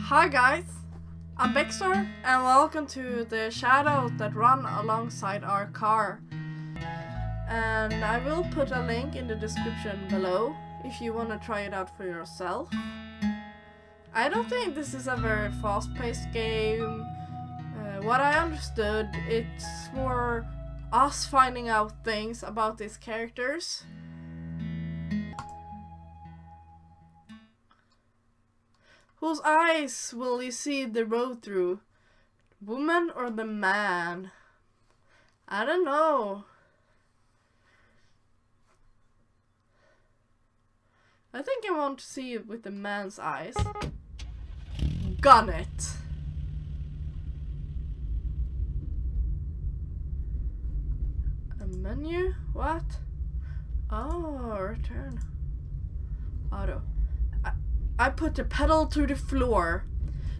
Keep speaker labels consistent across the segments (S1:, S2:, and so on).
S1: Hi guys, I'm Bextor and welcome to the shadows that run alongside our car. And I will put a link in the description below if you want to try it out for yourself. I don't think this is a very fast-paced game. What I understood, it's more us finding out things about these characters. Whose eyes will you see the road through? Woman or the man? I don't know. I think I want to see it with the man's eyes. Gun it! A menu? What? Oh, return. Auto. I put the pedal to the floor.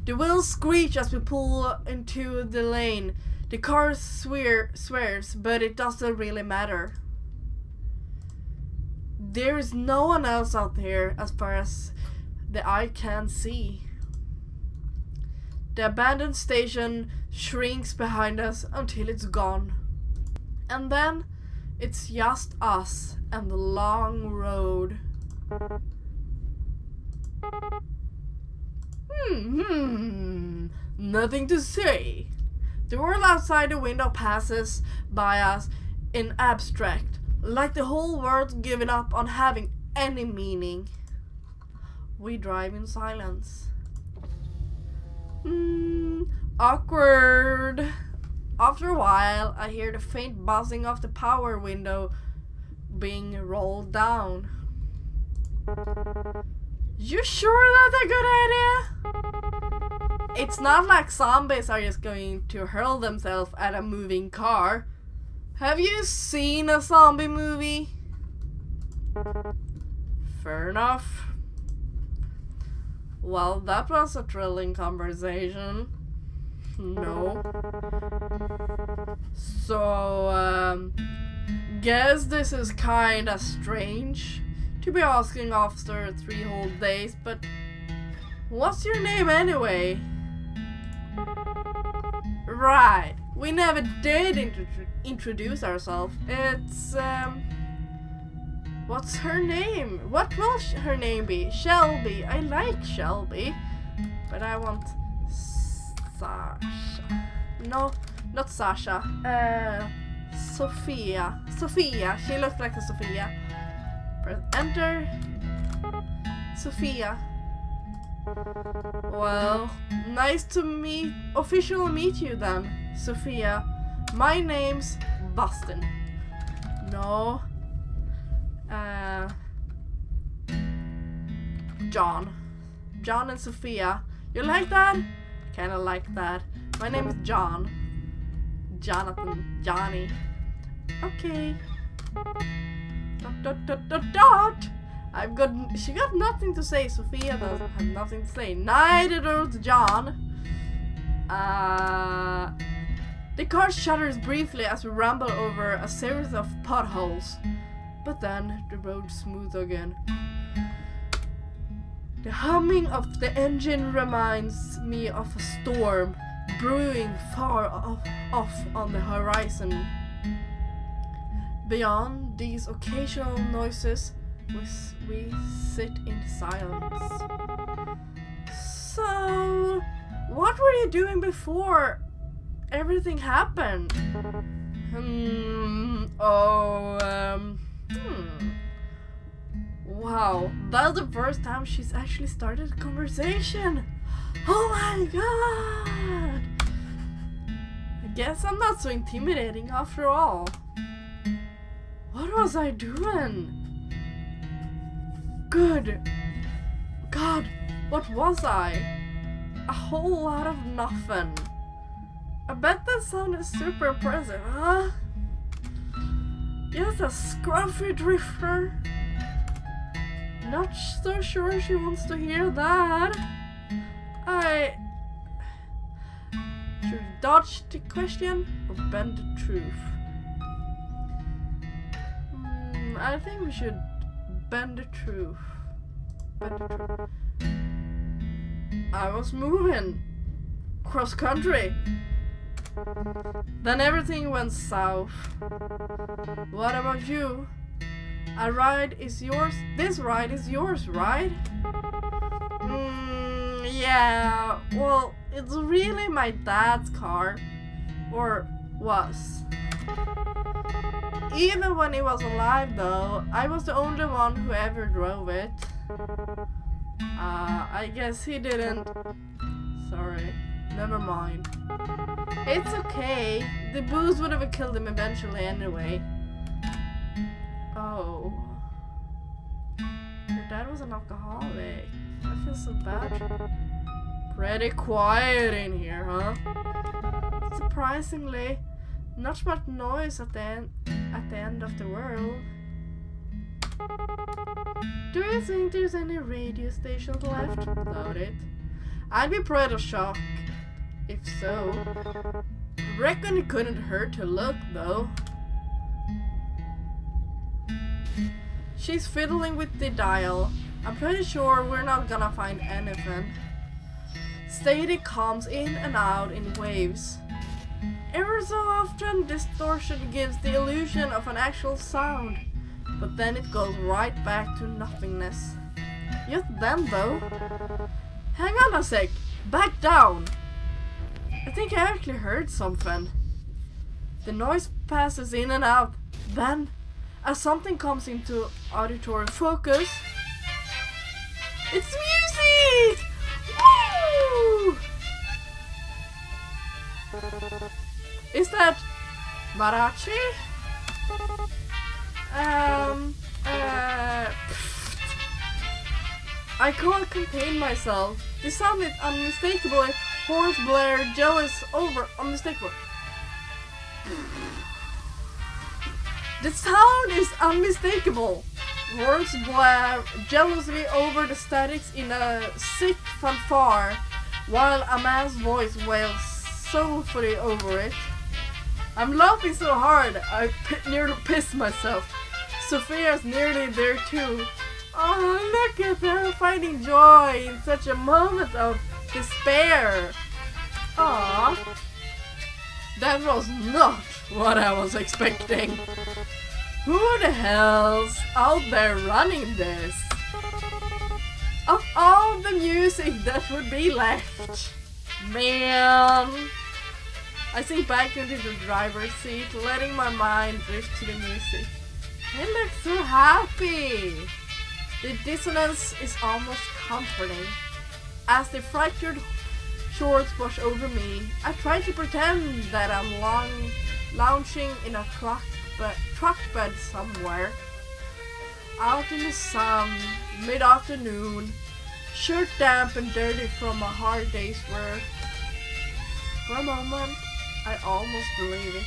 S1: The wheels screech as we pull into the lane. The car swears, but it doesn't really matter. There is no one else out there as far as the eye can see. The abandoned station shrinks behind us until it's gone. And then it's just us and the long road. Nothing to say. The world outside the window passes by us in abstract, like the whole world's given up on having any meaning. We drive in silence. Awkward. After a while, I hear the faint buzzing of the power window being rolled down. You sure that's a good idea? It's not like zombies are just going to hurl themselves at a moving car. Have you seen a zombie movie? Fair enough. Well, that was a thrilling conversation. No. So, guess this is kinda strange to be asking after 3 whole days, but what's your name anyway? Right, we never did introduce ourselves. It's, what's her name? What will her name be? Shelby. I like Shelby, but I want Sasha. No, not Sasha. Sophia. Sophia. She looks like a Sophia. Press enter. Sophia. Well, nice to officially meet you then, Sophia. My name's Bustin. No. John. John and Sophia. You like that? Kinda like that. My name is John. Jonathan. Johnny. Okay. Dot. She got nothing to say. Sophia doesn't have nothing to say. Neither does John. The car shudders briefly as we rumble over a series of potholes. But then the road's smooth again. The humming of the engine reminds me of a storm brewing far off on the horizon. Beyond these occasional noises, we sit in silence. So, what were you doing before everything happened? Wow, that's the first time she's actually started a conversation. Oh my god! I guess I'm not so intimidating after all. What was I doing? Good God, what was I? A whole lot of nothing. I bet that sounded super impressive, huh? Yes, a scruffy drifter. Not so sure she wants to hear that. I should dodge the question or bend the truth. I think we should bend the truth. I was moving cross country. Then everything went south. What about you? A ride is yours? This ride is yours, right? Yeah, well, it's really my dad's car. Or was. Even when he was alive though, I was the only one who ever drove it. I guess he didn't. Sorry, never mind. It's okay, the booze would have killed him eventually anyway. Oh. Your dad was an alcoholic. I feel so bad. Pretty quiet in here, huh? Surprisingly, not much noise at the end of the world. Do you think there's any radio stations left? Doubt it. I'd be pretty shocked if so. Reckon it couldn't hurt to look though. She's fiddling with the dial. I'm pretty sure we're not gonna find anything. Static comes in and out in waves. Ever so often, distortion gives the illusion of an actual sound, but then it goes right back to nothingness. Just then though. Hang on a sec, back down! I think I actually heard something. The noise passes in and out, then, as something comes into auditory focus, it's music! Woo! Is that Marachi? I can't contain myself. The sound is unmistakably horns blare, jealous over unmistakable. The sound is unmistakable. Horns blare jealously over the statics in a sick fanfare, while a man's voice wails soulfully over it. I'm laughing so hard I nearly pissed myself. Sophia's nearly there too. Oh, look at her finding joy in such a moment of despair. Aww. That was not what I was expecting. Who the hell's out there running this? Of all the music that would be left. Man. I sink back into the driver's seat, letting my mind drift to the music. They look so happy. The dissonance is almost comforting. As the fractured shorts wash over me, I try to pretend that I'm lounging in a truck bed somewhere. Out in the sun, mid-afternoon, shirt damp and dirty from a hard day's work. For a moment, I almost believe it.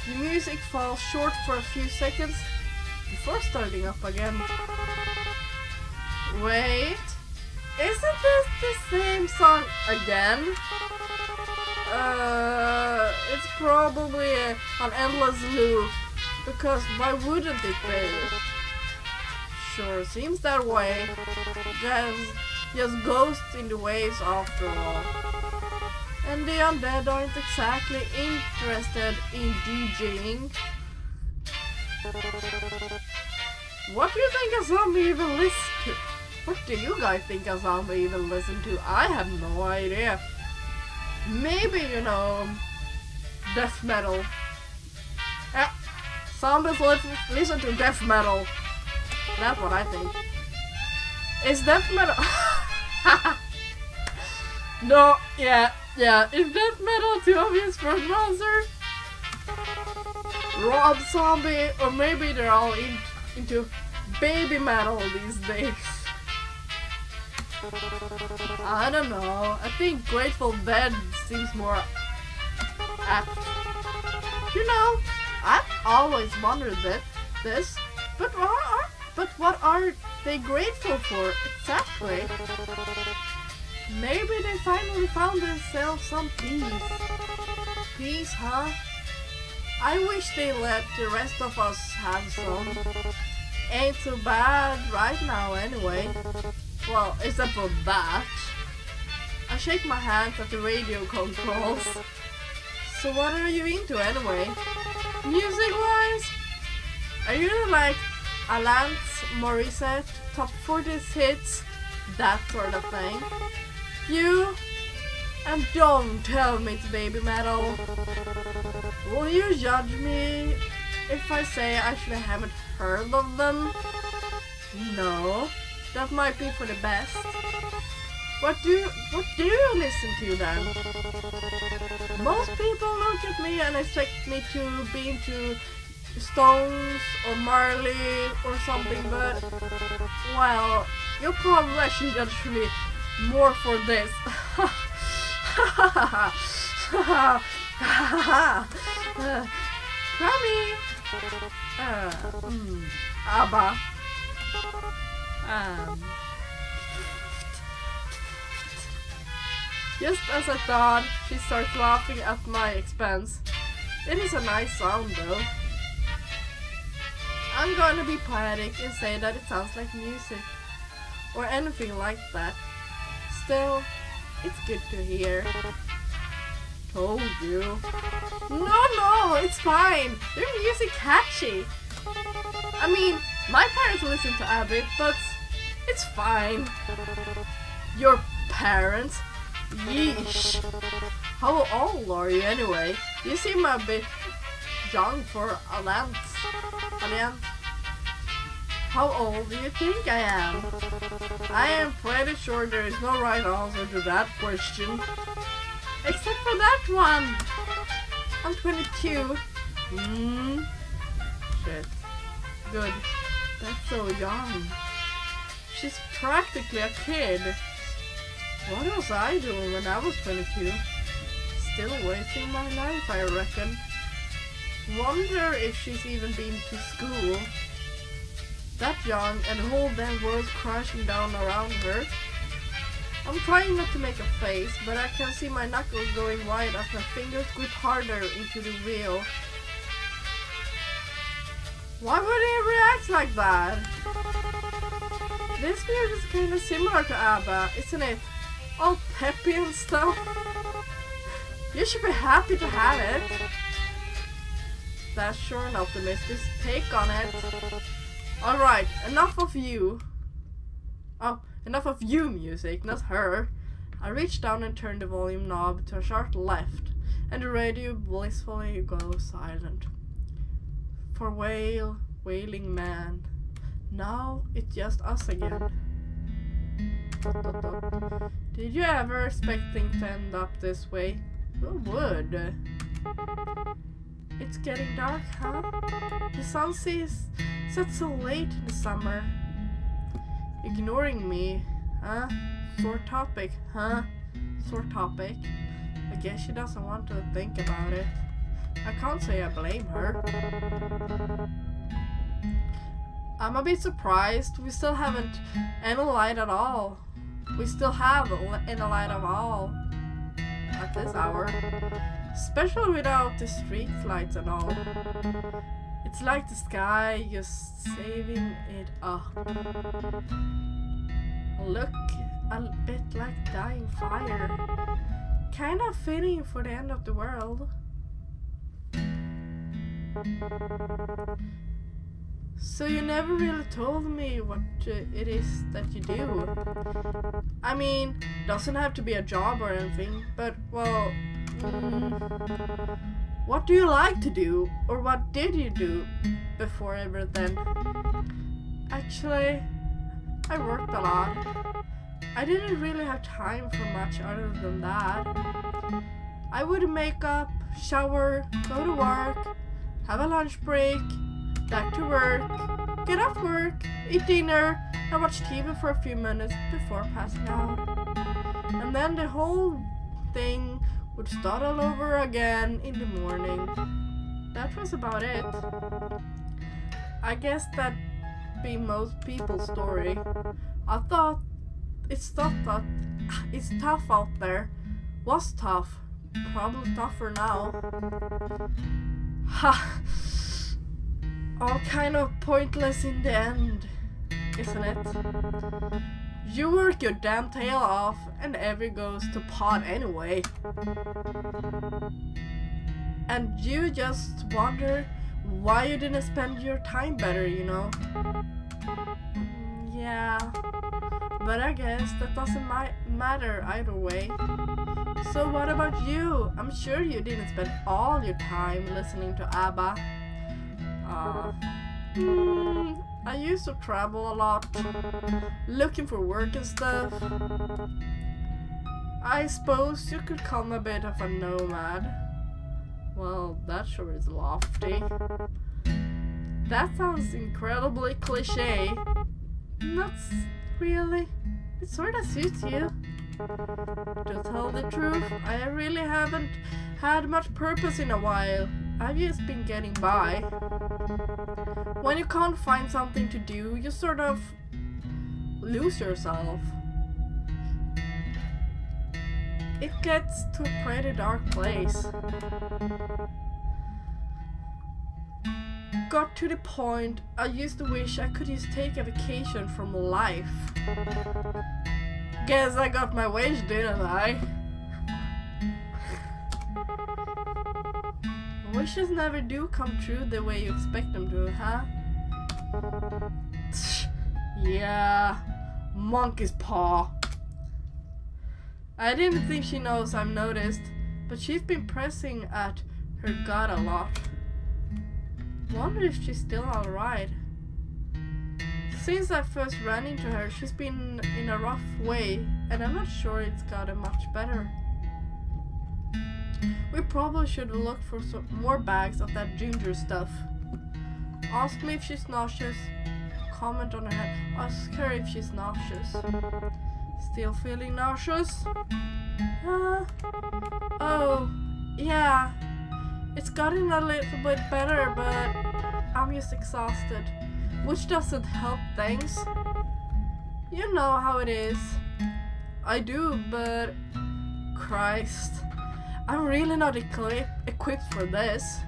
S1: The music falls short for a few seconds before starting up again. Wait, isn't this the same song again? It's probably an endless loop, because why wouldn't it be? Sure, seems that way. Just ghosts in the waves after all. And the undead aren't exactly interested in DJing. What do you think a zombie even listen to? What do you guys think a zombie even listen to? I have no idea. Maybe, death metal. Yeah, zombies listen to death metal. That's what I think. Is death metal... No, yeah. Is death metal too obvious for an answer? Rob Zombie, or maybe they're all into baby metal these days. I don't know. I think Grateful Dead seems more apt. I've always wondered this, but what are they grateful for exactly? Maybe they finally found themselves some peace. Peace, huh? I wish they let the rest of us have some. Ain't so bad right now anyway. Well, except for that. shake my hands at the radio controls. So what are you into anyway? Music-wise? I really like Alanis Morissette, top 40s hits, that sort of thing. You? And don't tell me it's baby metal. Will you judge me if I say I actually haven't heard of them? No, that might be for the best. What do you listen to then? Most people look at me and expect me to be into Stones or Marley or something, but well, you'll probably actually judge me more for this. Grammy. ABBA. Just as I thought, she starts laughing at my expense. It is a nice sound though. I'm gonna be poetic and say that it sounds like music, or anything like that. Still, it's good to hear. Told you. No, it's fine. Their music catchy. I mean, my parents listen to ABBA, but it's fine. Your parents? Yeesh. How old are you anyway? You seem a bit young for Alanis. How old do you think I am? I am pretty sure there is no right answer to that question. Except for that one. I'm 22. Shit. Good. That's so young. She's practically a kid. What was I doing when I was 22? Still wasting my life, I reckon. Wonder if she's even been to school. That young and the whole damn world's crashing down around her. I'm trying not to make a face, but I can see my knuckles going wide as my fingers grip harder into the wheel. Why would he react like that? This music is kinda similar to ABBA, isn't it? All peppy and stuff. You should be happy to have it. That's sure an optimistic take on it. Alright, enough of you. Oh, enough of you music, not her. I reach down and turn the volume knob to a sharp left, and the radio blissfully goes silent. For wailing man. Now it's just us again. ... Did you ever expect things to end up this way? Who would? It's getting dark, huh? The sun sets so late in the summer. Ignoring me, huh? Sore topic, huh? Sore topic. I guess she doesn't want to think about it. I can't say I blame her. I'm a bit surprised. We still haven't any light at all. We still have any light at all at this hour. Especially without the street lights and all. It's like the sky just saving it up. Look a bit like dying fire. Kind of fitting for the end of the world. So you never really told me what it is that you do. I mean, doesn't have to be a job or anything, but well, what do you like to do, or what did you do before everything? Actually, I worked a lot. I didn't really have time for much other than that. I would make up, shower, go to work, have a lunch break, back to work, get off work, eat dinner, and watch TV for a few minutes before passing out. And then the whole thing would start all over again in the morning. That was about it. I guess that'd be most people's story. I thought it's tough out there. Was tough. Probably tougher now. Ha! All kind of pointless in the end, isn't it? You work your damn tail off and every goes to pot anyway. And you just wonder why you didn't spend your time better, you know? Yeah, but I guess that doesn't matter either way. So what about you? I'm sure you didn't spend all your time listening to ABBA. I used to travel a lot, looking for work and stuff. I suppose you could call me a bit of a nomad. Well, that sure is lofty. That sounds incredibly cliche. Not really. It sorta suits you. To tell the truth, I really haven't had much purpose in a while. I've just been getting by. When you can't find something to do, you sort of lose yourself. It gets to a pretty dark place. Got to the point I used to wish I could just take a vacation from life. Guess I got my wish, didn't I? Wishes never do come true the way you expect them to, huh? Yeah, monkey's paw. I didn't think she knows I've noticed, but she's been pressing at her gut a lot. Wonder if she's still alright. Since I first ran into her, she's been in a rough way, and I'm not sure it's gotten much better. We probably should look for some more bags of that ginger stuff. Ask me if she's nauseous. Comment on her head. Ask her if she's nauseous. Still feeling nauseous? Oh, yeah. It's gotten a little bit better, but I'm just exhausted. Which doesn't help things. You know how it is. I do, but Christ. I'm really not equipped for this.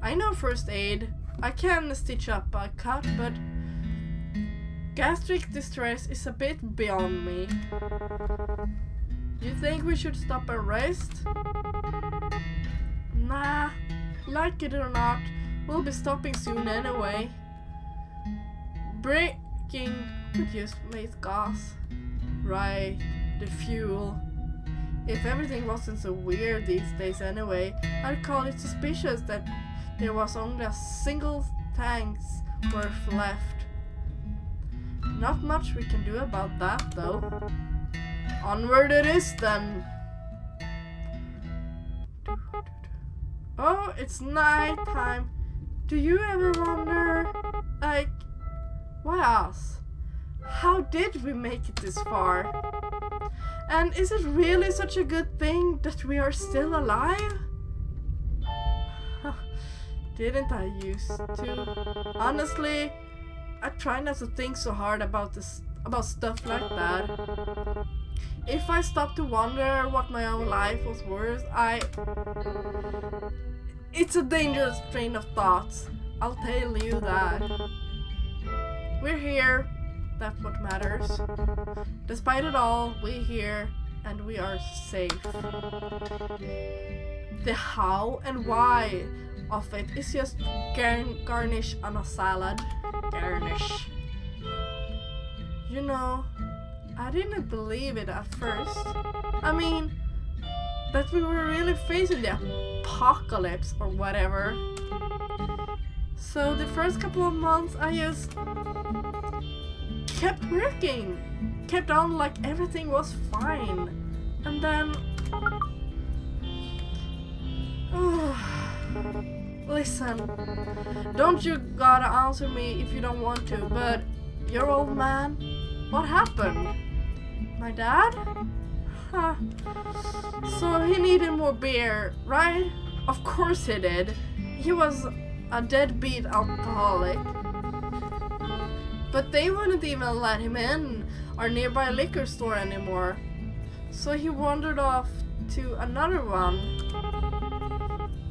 S1: I know first aid. I can stitch up a cut, but gastric distress is a bit beyond me. You think we should stop and rest? Nah, like it or not, we'll be stopping soon anyway. Breaking could just make gas. Right, the fuel. If everything wasn't so weird these days anyway, I'd call it suspicious that there was only a single tank's worth left. Not much we can do about that though. Onward it is then. Oh, it's night time. Do you ever wonder, like, why us? How did we make it this far? And is it really such a good thing that we are still alive? Didn't I used to? Honestly, I try not to think so hard about stuff like that. If I stop to wonder what my own life was worth, it's a dangerous train of thoughts. I'll tell you that. We're here. That's what matters. Despite it all, we're here and we are safe. The how and why of it is just garnish on a salad. Garnish. You know, I didn't believe it at first. I mean, that we were really facing the apocalypse or whatever. So the first couple of months I just kept working, kept on like everything was fine, and then listen, don't you gotta answer me if you don't want to, but your old man, what happened? My dad? Huh. So he needed more beer, right? Of course he did. He was a deadbeat alcoholic. But they wouldn't even let him in our nearby liquor store anymore. So he wandered off to another one.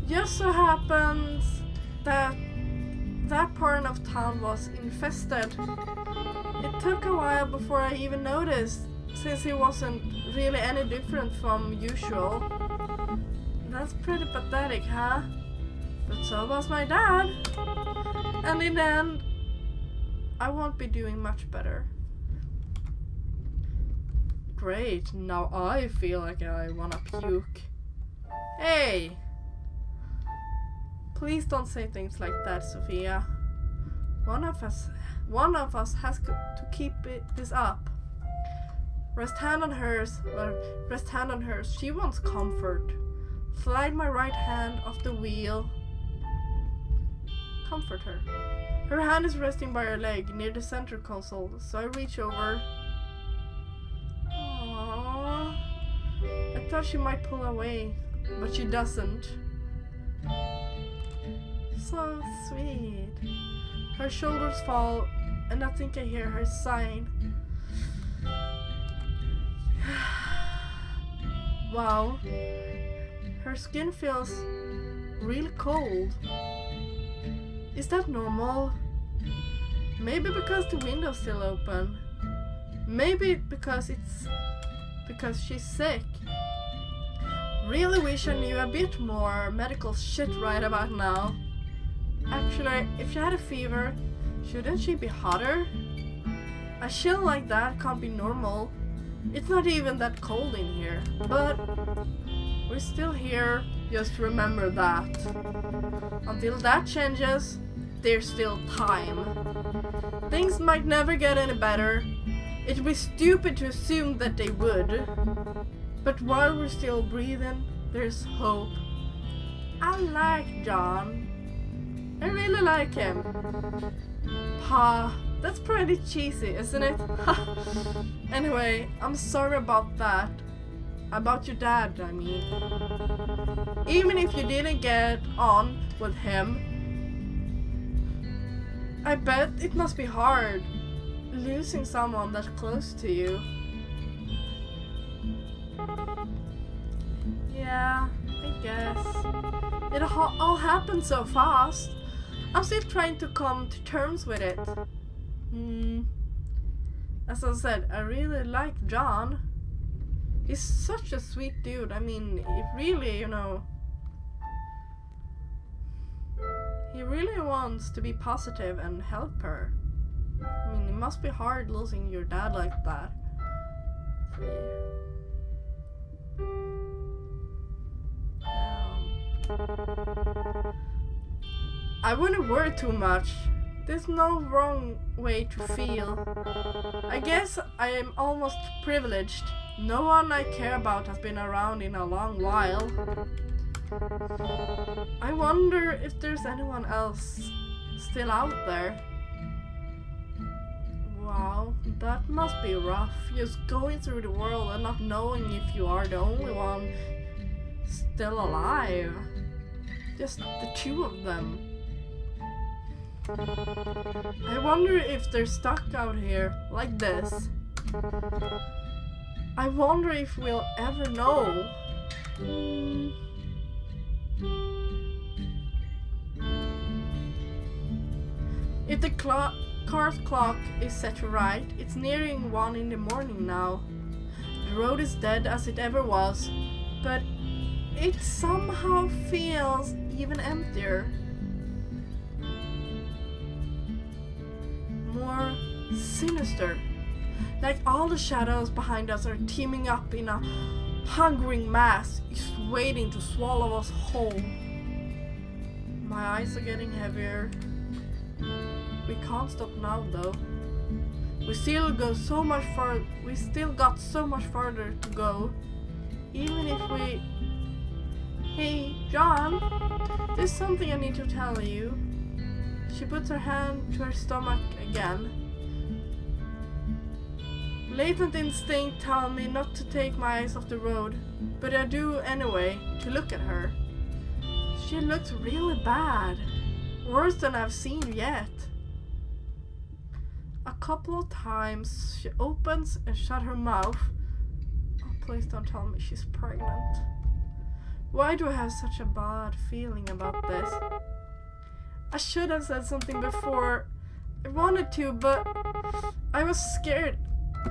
S1: Just so happens that that part of town was infested. It took a while before I even noticed, since he wasn't really any different from usual. That's pretty pathetic, huh? But so was my dad. And in the end, I won't be doing much better. Great, now I feel like I wanna puke. Hey! Please don't say things like that, Sophia. One of us has to keep this up. Rest hand on hers. Rest hand on hers. She wants comfort. Slide my right hand off the wheel. Comfort her. Her hand is resting by her leg near the center console, so I reach over. Aww. I thought she might pull away, but she doesn't. So sweet. Her shoulders fall, and I think I hear her sighing. Wow. Her skin feels really cold. Is that normal? Maybe because the window's still open. Maybe because she's sick. Really wish I knew a bit more medical shit right about now. Actually, if she had a fever, shouldn't she be hotter? A chill like that can't be normal. It's not even that cold in here. But we're still here, just remember that. Until that changes, there's still time. Things might never get any better. It'd be stupid to assume that they would. But while we're still breathing, there's hope. I like John. I really like him. Pa, that's pretty cheesy, isn't it? Anyway, I'm sorry about that. About your dad, I mean. Even if you didn't get on with him, I bet it must be hard losing someone that close to you. Yeah, I guess. It all happened so fast. I'm still trying to come to terms with it. As I said, I really like John. He's such a sweet dude. I mean, it really, he really wants to be positive and help her. I mean, it must be hard losing your dad like that. I wouldn't worry too much. There's no wrong way to feel. I guess I am almost privileged. No one I care about has been around in a long while. I wonder if there's anyone else still out there. Wow, that must be rough. Just going through the world and not knowing if you are the only one still alive. Just the two of them. I wonder if they're stuck out here like this. I wonder if we'll ever know. If the car's clock is set to right, it's nearing 1 in the morning now. The road is dead as it ever was, but it somehow feels even emptier. More sinister. Like all the shadows behind us are teaming up in a hungering mass, just waiting to swallow us whole. My eyes are getting heavier. We can't stop now though. We still got so much farther to go. Even if we... Hey, John, there's something I need to tell you. She puts her hand to her stomach again. Latent instinct tells me not to take my eyes off the road, but I do anyway, to look at her. She looks really bad. Worse than I've seen yet. A couple of times she opens and shuts her mouth. Oh, please don't tell me she's pregnant. Why do I have such a bad feeling about this? I should have said something before. I wanted to, but I was scared.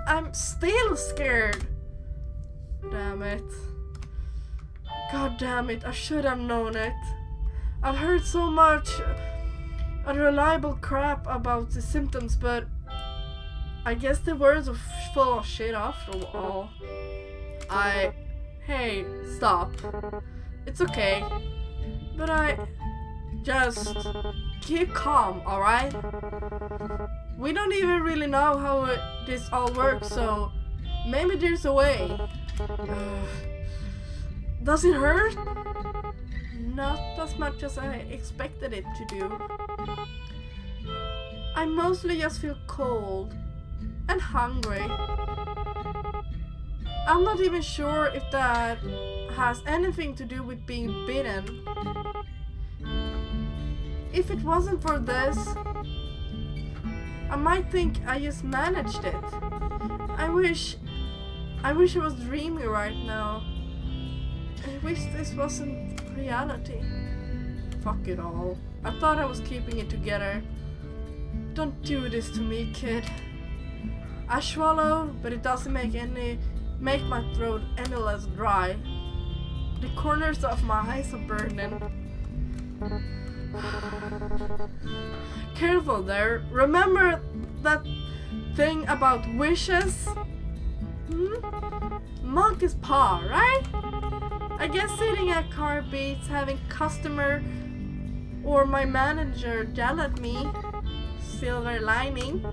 S1: I'm still scared. Damn it. God damn it, I should have known it. I've heard so much unreliable crap about the symptoms, but I guess the words are full of shit after all. Hey, stop. It's okay. But just keep calm, alright? We don't even really know how this all works, so maybe there's a way. Does it hurt? Not as much as I expected it to do. I mostly just feel cold and hungry. I'm not even sure if that has anything to do with being bitten. If it wasn't for this, I might think I just managed it. I wish I was dreaming right now. I wish this wasn't reality. Fuck it all. I thought I was keeping it together. Don't do this to me, kid. I swallow, but it doesn't make my throat any less dry. The corners of my eyes are burning. Careful there. Remember that thing about wishes? Monkey's paw, right? I guess sitting at car beats, having customer or my manager yell at me. Silver lining.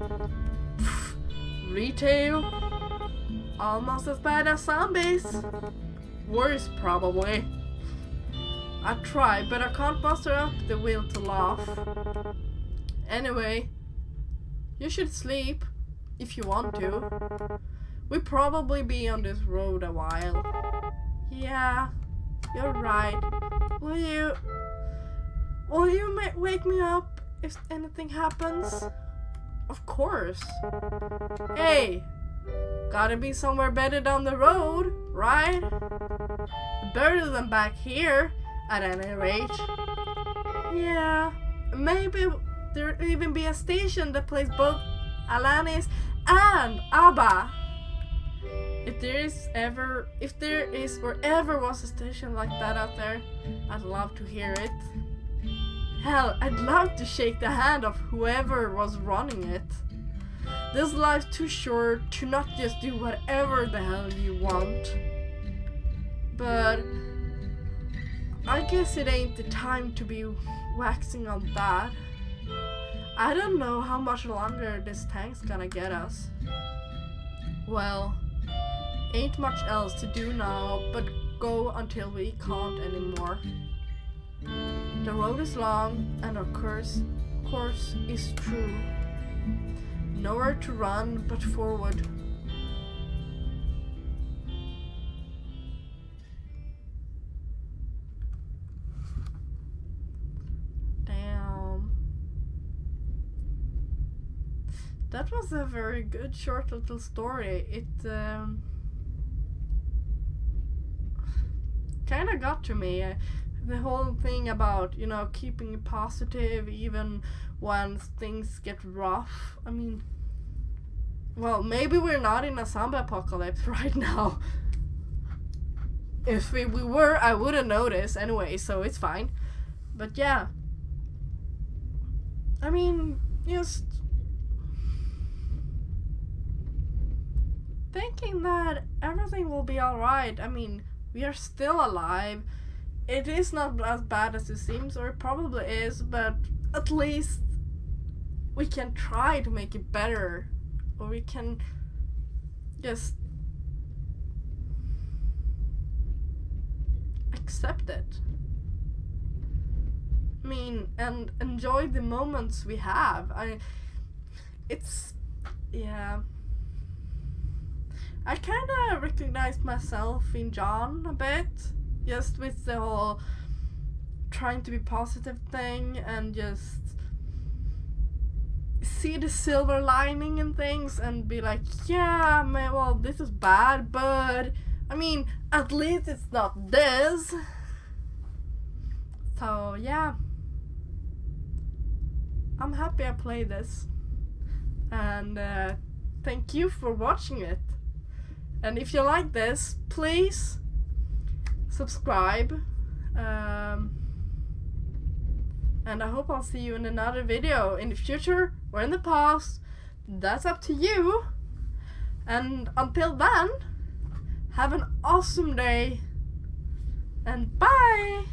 S1: Retail. Almost as bad as zombies. Worse, probably. I try, but I can't muster up the will to laugh. Anyway, you should sleep if you want to. We'll probably be on this road a while. Yeah, you're right. Will you wake me up if anything happens? Of course. Hey, gotta be somewhere better down the road, right? Better than back here, at any rate. Yeah, maybe there'll even be a station that plays both Alanis and ABBA. If there is or ever was a station like that out there, I'd love to hear it. Hell, I'd love to shake the hand of whoever was running it. This life's too short to not just do whatever the hell you want. But I guess it ain't the time to be waxing on that. I don't know how much longer this tank's gonna get us. Well, ain't much else to do now but go until we can't anymore. The road is long and our course is true. Nowhere to run but forward. Damn. That was a very good short little story. It kind of got to me. The whole thing about, keeping positive even when things get rough. I mean, well, maybe we're not in a zombie apocalypse right now. If we were, I wouldn't notice anyway, so it's fine. But yeah. I mean, just thinking that everything will be alright. I mean, we are still alive. It is not as bad as it seems, or it probably is, but at least we can try to make it better. Or we can just accept it. I mean, and enjoy the moments we have. I kind of recognized myself in John a bit. Just with the whole trying to be positive thing and just see the silver lining in things and be like, yeah, man, well, this is bad, but I mean, at least it's not this. So yeah, I'm happy I played this, and thank you for watching it. And if you like this, please subscribe. And I hope I'll see you in another video in the future or in the past. That's up to you. And until then, have an awesome day. And bye!